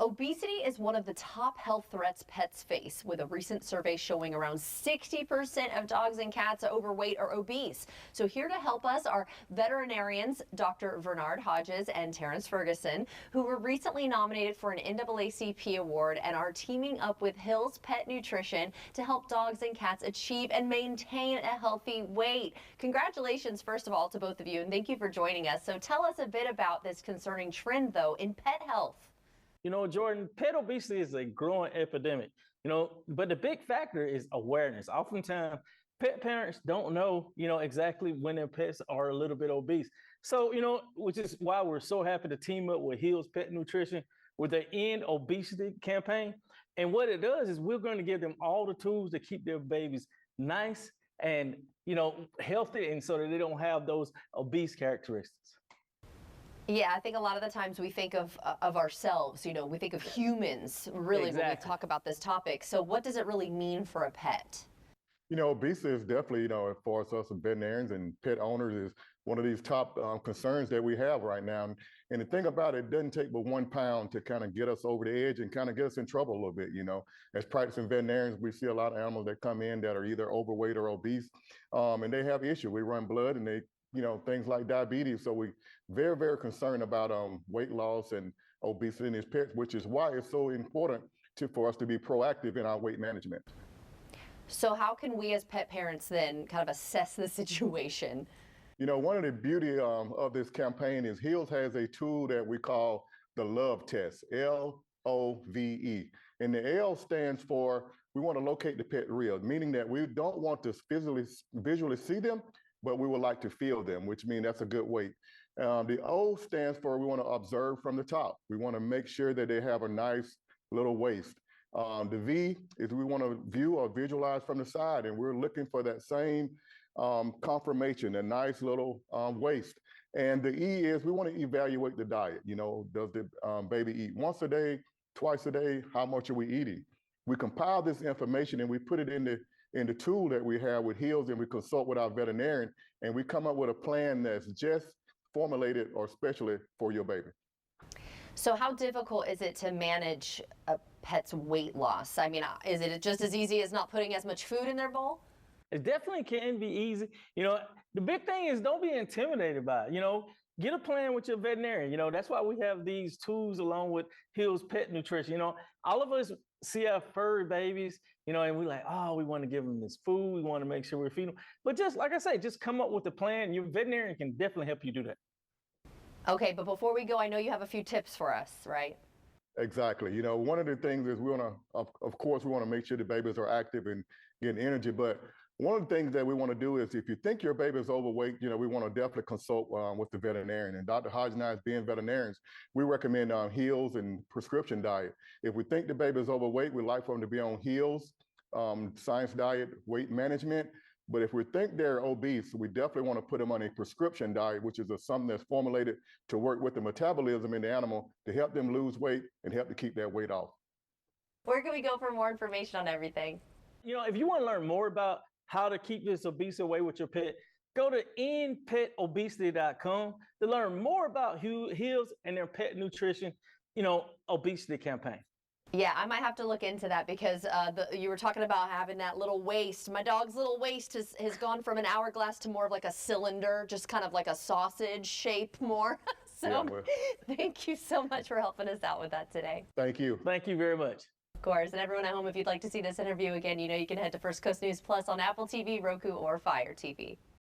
Obesity is one of the top health threats pets face, with a recent survey showing around 60% of dogs and cats are overweight or obese. So here to help us are veterinarians Dr. Bernard Hodges and Terrence Ferguson, who were recently nominated for an NAACP award and are teaming up with Hill's Pet Nutrition to help dogs and cats achieve and maintain a healthy weight. Congratulations, first of all, to both of you, and thank you for joining us. So tell us a bit about this concerning trend, though, in pet health. Jordan, pet obesity is a growing epidemic, but the big factor is awareness. Oftentimes, pet parents don't know, exactly when their pets are a little bit obese. So, which is why we're so happy to team up with Hill's Pet Nutrition with the End Obesity campaign. And what it does is we're going to give them all the tools to keep their babies nice and, healthy, and so that they don't have those obese characteristics. Yeah, I think a lot of the times we think of ourselves, we think of humans really Exactly. when we talk about this topic. So what does it really mean for a pet? Obesity is definitely, for us veterinarians and pet owners, is one of these top concerns that we have right now. And the thing about it doesn't take but 1 pound to kind of get us over the edge and kind of get us in trouble a little bit. As practicing veterinarians, we see a lot of animals that come in that are either overweight or obese, and they have issues. We run blood and they, things like diabetes. So we very, very concerned about weight loss and obesity in these pets, which is why it's so important for us to be proactive in our weight management. So how can we as pet parents then kind of assess the situation? One of the beauty of this campaign is Hills has a tool that we call the Love Test, LOVE. And the L stands for, we want to locate the pet real, meaning that we don't want to visually see them, but we would like to feel them, which means that's a good weight. The O stands for, we want to observe from the top. We want to make sure that they have a nice little waist. The V is we want to view or visualize from the side, and we're looking for that same confirmation, a nice little waist. And the E is we want to evaluate the diet. Does the baby eat once a day, twice a day? How much are we eating? We compile this information and we put it in the tool that we have with Hills, and we consult with our veterinarian, and we come up with a plan that's just formulated or specially for your baby. So how difficult is it to manage a pet's weight loss? I mean, is it just as easy as not putting as much food in their bowl? It definitely can be easy. The big thing is don't be intimidated by it. Get a plan with your veterinarian. That's why we have these tools along with Hill's Pet Nutrition. All of us see our furry babies, and we're like, oh, we want to give them this food. We want to make sure we're feeding them. But just like I say, just come up with a plan. Your veterinarian can definitely help you do that. Okay, but before we go, I know you have a few tips for us, right? Exactly. One of the things is we want to, of course, we want to make sure the babies are active and getting energy. But one of the things that we want to do is if you think your baby is overweight, we want to definitely consult with the veterinarian. And Dr. Hodge and I, as being veterinarians, we recommend Hills and prescription diet. If we think the baby is overweight, we like for them to be on Hills, science diet, weight management. But if we think they're obese, we definitely want to put them on a prescription diet, which is something that's formulated to work with the metabolism in the animal to help them lose weight and help to keep that weight off. Where can we go for more information on everything? If you want to learn more about how to keep this obesity away with your pet, go to endpetobesity.com to learn more about Hills and their pet nutrition, obesity campaign. Yeah, I might have to look into that because you were talking about having that little waist. My dog's little waist has gone from an hourglass to more of like a cylinder, just kind of like a sausage shape more. So thank you so much for helping us out with that today. Thank you. Thank you very much. Of course. And everyone at home, if you'd like to see this interview again, you can head to First Coast News Plus on Apple TV, Roku, or Fire TV.